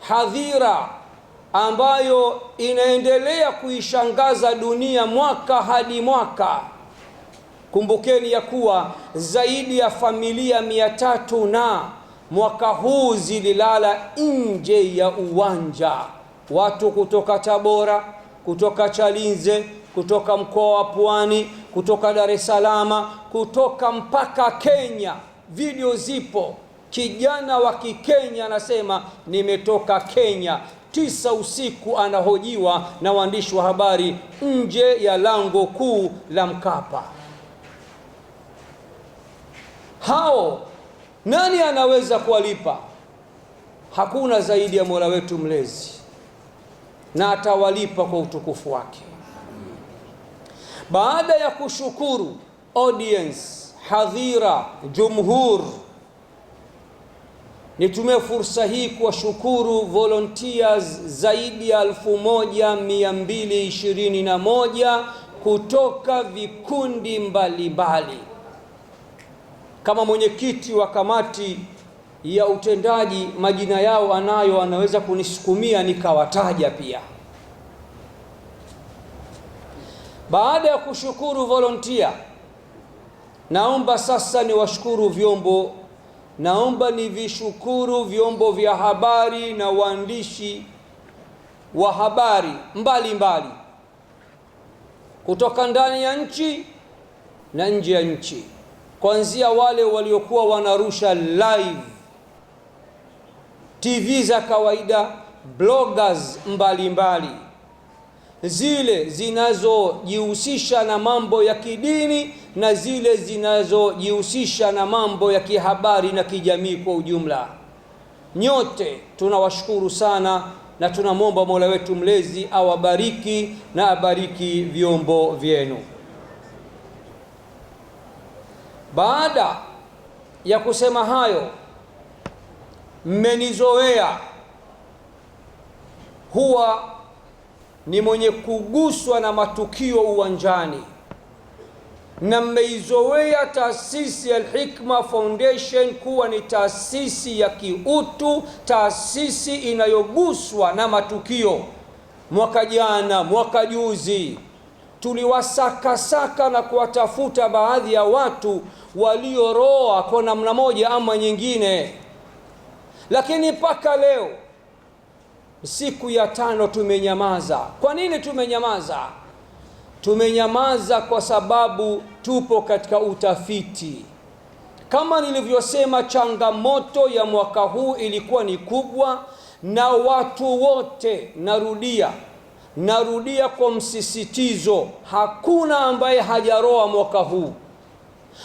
hadhira ambayo inaendelea kuishangaza dunia mwaka hadi mwaka. Kumbukeni ya kuwa zaidi ya familia 300 na mwaka huu zililala nje ya uwanja. Watu kutoka Tabora, kutoka Chalinze, kutoka mkoa wa Pwani, kutoka Dar es Salaam, kutoka mpaka Kenya. Video zipo. Kijana wa Kikenya anasema nimetoka Kenya. 9 usiku anahojiwa na waandishi wa habari nje ya lango kuu la Mkapa. Hao nani anaweza kuwalipa? Hakuna zaidi ya Mola wetu mlezi, na atawalipa kwa utukufu wake. Baada ya kushukuru audience, hadhira, jumhur, nitumie fursa hii kuwashukuru volunteers zaidi ya 1221 kutoka vikundi mbalimbali. Kama mwenyekiti wa kamati ya utendaji, majina yao anaweza kunisukumia nikawataja pia. Baada ya kushukuru volunteer, naomba sasa niwashukuru vyombo. Naomba nivishukuru vyombo vya habari na waandishi wa habari mbalimbali kutoka ndani ya nchi na nje ya nchi, kuanzia wale waliokuwa wanarusha live, TV za kawaida, bloggers mbalimbali, zile zinazojihusisha na mambo ya kidini na zile zinazojihusisha na mambo ya kihabari na kijamii kwa ujumla. Nyote tunawashukuru sana na tunamwomba Mola wetu mlezi awabariki na abariki vyombo vyenu. Baada ya kusema hayo, mmenizoea huwa ni mwenye kuguswa na matukio uwanjani, na mmeizoea taasisi ya Al-Hikma Foundation kuwa ni taasisi ya kiutu, taasisi inayoguswa na matukio. Mwaka jana, mwaka juzi, tuliwasakasaka na kuwatafuta baadhi ya watu walioroa kwa namna moja ama nyingine, lakini mpaka leo siku ya 5 tumenyamaza. Kwa nini tumenyamaza? Tumenyamaza kwa sababu tupo katika utafiti. Kama nilivyosema, changamoto ya mwaka huu ilikuwa ni kubwa, na watu wote, narudia kwa msisitizo, hakuna ambaye hajaroa mwaka huu.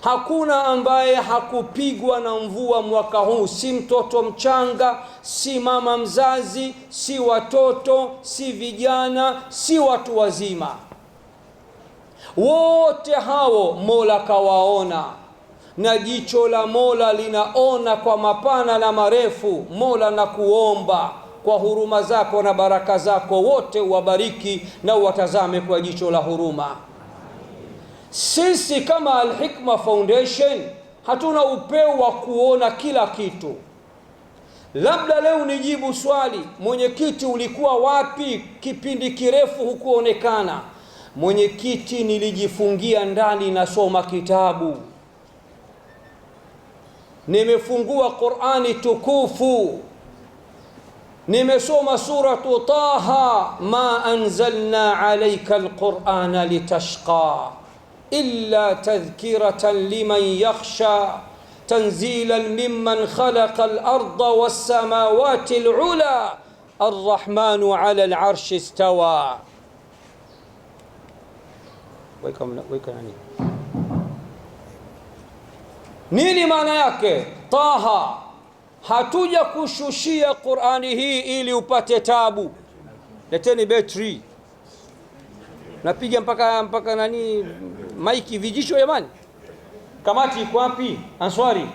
Hakuna ambaye hakupigwa na mvua mwaka huu, si mtoto mchanga, si mama mzazi, si watoto, si vijana, si watu wazima. Wote hao Mola kawaona, na jicho la Mola linaona kwa mapana na marefu. Mola, na kuomba kwa huruma zako na baraka zako, wote uwabariki na uwatazame kwa jicho la huruma. Sisi kama Al-Hikma Foundation hatuna upeo wa kuona kila kitu. Labda leo nijibu swali, mwenyekiti ulikuwa wapi kipindi kirefu hukuonekana? Mwenyekiti, nilijifungia ndani nasoma kitabu. Nimefungua Qur'ani tukufu. Nimesoma suratu Taha, ma anzalna alayka al-Qur'ana litashqa illa tadhkiratan liman yakhsha tanzilan mimman khalaqa al-ardha was-samawati al-'ula ar-rahmanu 'ala al-'arshi istawa. Weka nini maana yake? Taha, hatuja kushushia Qur'ani hii ili upate tabu. Leteni betri, napiga mpaka nani maiki vijisho jamani. Kamati iko wapi? Answari.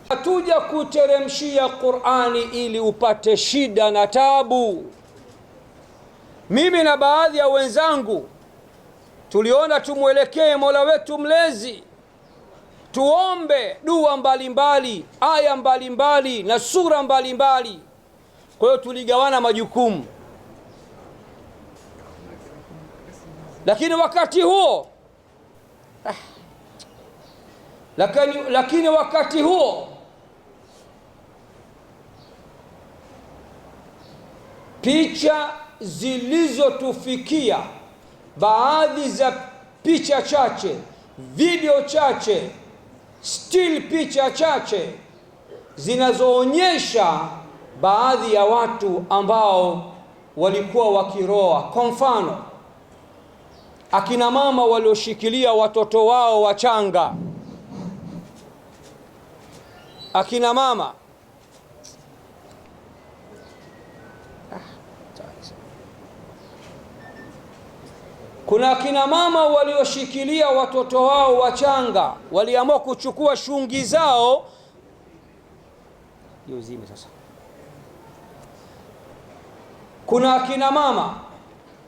Hatuja kuteremshia Qur'ani ili upate shida na tabu. Mimi na baadhi ya wenzangu tuliona tumwelekee Mola wetu mlezi, tuombe dua mbalimbali, aya mbalimbali na sura mbalimbali, Kwa hiyo tuligawana majukumu, lakini wakati huo lakini wakati huo picha zilizotufikia, baadhi za picha chache, video chache, still picha chache zinazoonyesha baadhi ya watu ambao walikuwa wakiroa. Kwa mfano, akina mama walioshikilia watoto wao wachanga, akina mama kuna akina mama walioshikilia watoto wao wachanga, waliamua kuchukua shungi zao. Yuzime sasa. Kuna akina mama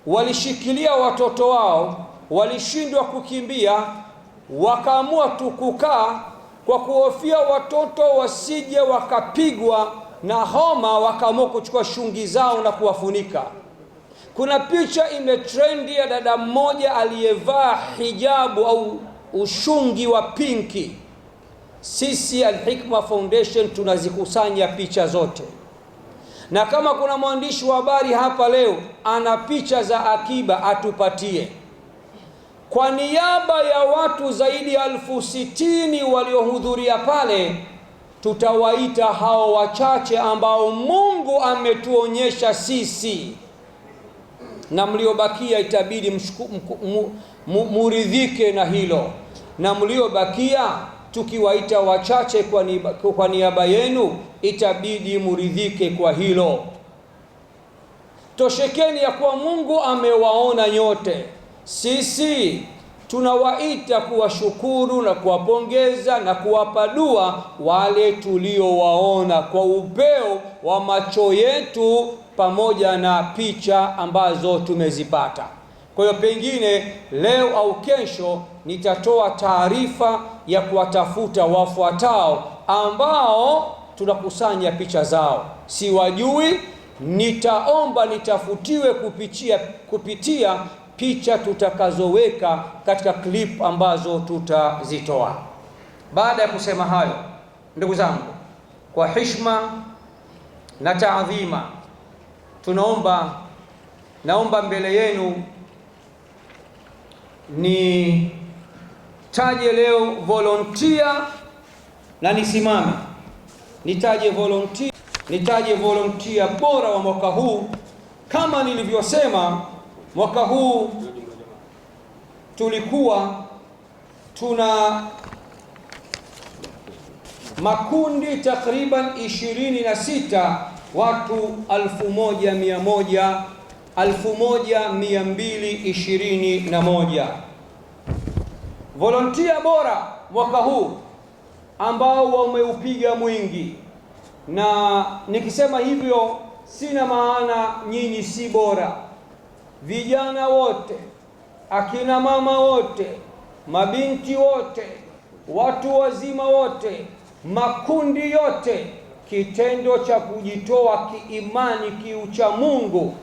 walishikilia watoto wao, walishindwa kukimbia, wakaamua tu kukaa kwa kuhofia watoto wasije wakapigwa na homa, wakaamua kuchukua shungi zao na kuwafunika. Kuna picha imetrendi ya dada mmoja aliyevaa hijabu au ushungi wa pinki. Sisi Al-Hikma Foundation tunazikusanya picha zote, na kama kuna mwandishi wa habari hapa leo ana picha za akiba atupatie. Kwa niaba ya watu zaidi ya 60,000 waliohudhuria pale, tutawaita hao wachache ambao Mungu ametuonyesha sisi, na mliobakia itabidi muridhike na hilo, na mliobakia tukiwaita wachache kwa niaba yenu itabidi muridhike kwa hilo. Toshekeni ya kuwa Mungu amewaona nyote. Sisi tunawaita kuwashukuru na kuwapongeza na kuwapa dua wale tuliowaona kwa upeo wa macho yetu pamoja na picha ambazo tumezipata. Kwa hiyo pengine leo au kesho nitatoa taarifa ya kuwatafuta wafuatao ambao tunakusanya picha zao. Siwajui, nitaomba nitafutiwe kupitia picha tutakazoweka katika clip ambazo tutazitoa. Baada ya kusema hayo, ndugu zangu, kwa heshima na taadhima, naomba mbele yenu ni taje leo volunteer, na nisimame nitaje volunteer bora wa mwaka huu. Kama nilivyosema, mwaka huu tulikuwa tuna makundi takriban 26, watu 1221 volunteer bora mwaka huu ambao wameupiga mwingi. Na nikisema hivyo sina maana nyinyi si bora. Vijana wote, akina mama wote, mabinti wote, watu wazima wote, makundi yote, kitendo cha kujitoa kiimani, kiucha Mungu,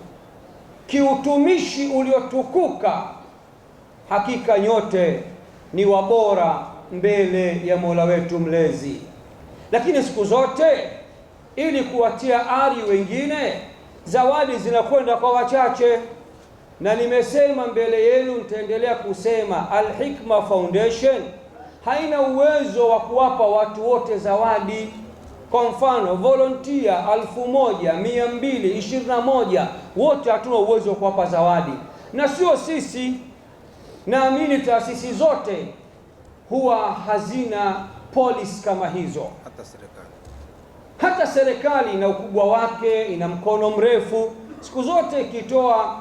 kiutumishi uliotukuka, hakika nyote ni wabora mbele ya Mola wetu mlezi. Lakini siku zote ili kuwatia ari wengine, zawadi zinakwenda kwa wachache, na nimesema mbele yenu, nitaendelea kusema, Al-Hikma Foundation haina uwezo wa kuwapa watu wote zawadi. Kwa mfano, volunteer 1221 wote hatuna uwezo wa kuwapa zawadi, na sio sisi. Naamini taasisi zote huwa hazina policy kama hizo. Hata serikali na ukubwa wake ina mkono mrefu, siku zote ikitoa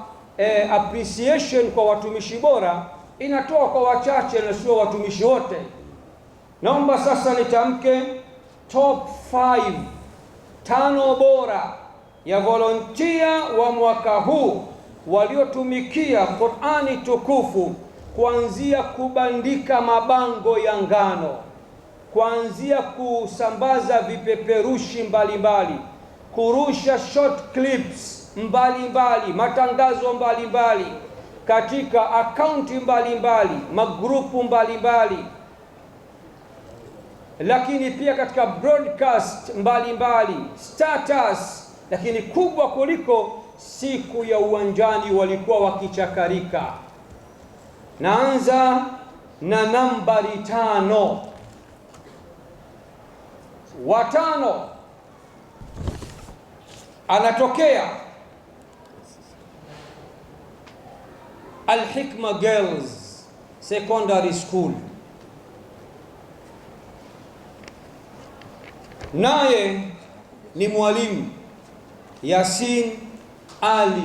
appreciation kwa watumishi bora inatoa kwa wachache na sio watumishi wote. Naomba sasa nitamke top 5 bora ya volunteer wa mwaka huu waliotumikia Qur'ani tukufu, kuanzia kubandika mabango ya ngano, kuanzia kusambaza vipeperushi mbalimbali, kurusha short clips mbalimbali, matangazo mbalimbali katika akaunti mbalimbali, magrupu mbalimbali, lakini pia katika broadcast mbalimbali, status. Lakini kubwa kuliko, siku ya uwanjani walikuwa wakichakarika. Naanza na nambari 5. Watano anatokea Al-Hikma Girls Secondary School, naye ni mwalimu Yasin Ali.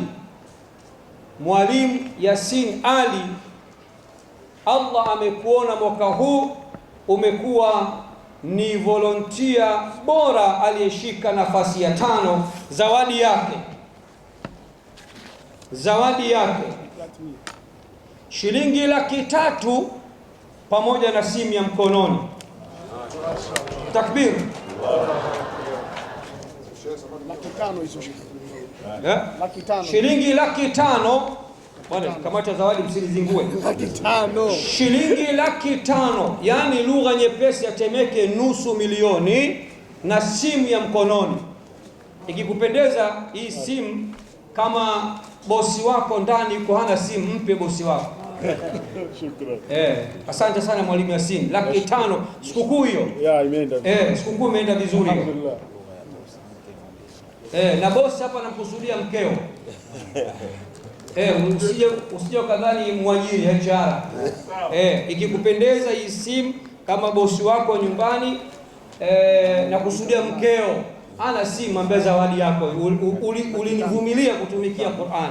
Mwalimu Yasin Ali, Allah amekuona mwaka huu umekuwa ni volunteer bora aliyeshika nafasi ya 5. Zawadi yake shilingi 300,000 pamoja na simu ya mkononi. Takbir. 500,000 shilingi 500,000. Bwana, kamata zawadi msilizingue. 500,000 shilingi 500,000, yani lugha nyepesi ya Temeke, nusu milioni, na simu ya mkononi. Ikikupendeza hii simu, kama bosi wako ndani yuko hana simu, mpe bosi wako. Shukrani. Asante sana mwalimu Yasin. 500,000 sikukuu hiyo. Imeenda. Sikukuu imeenda vizuri. Alhamdulillah. Na bosi hapa namkusudia mkeo. Usije kadhani mwajiri HR. Ikikupendeza hii simu, kama bosi wako nyumbani, na kusudia mkeo ana simu, ambaye zawadi yako ulinivumilia kutumikia Qur'an.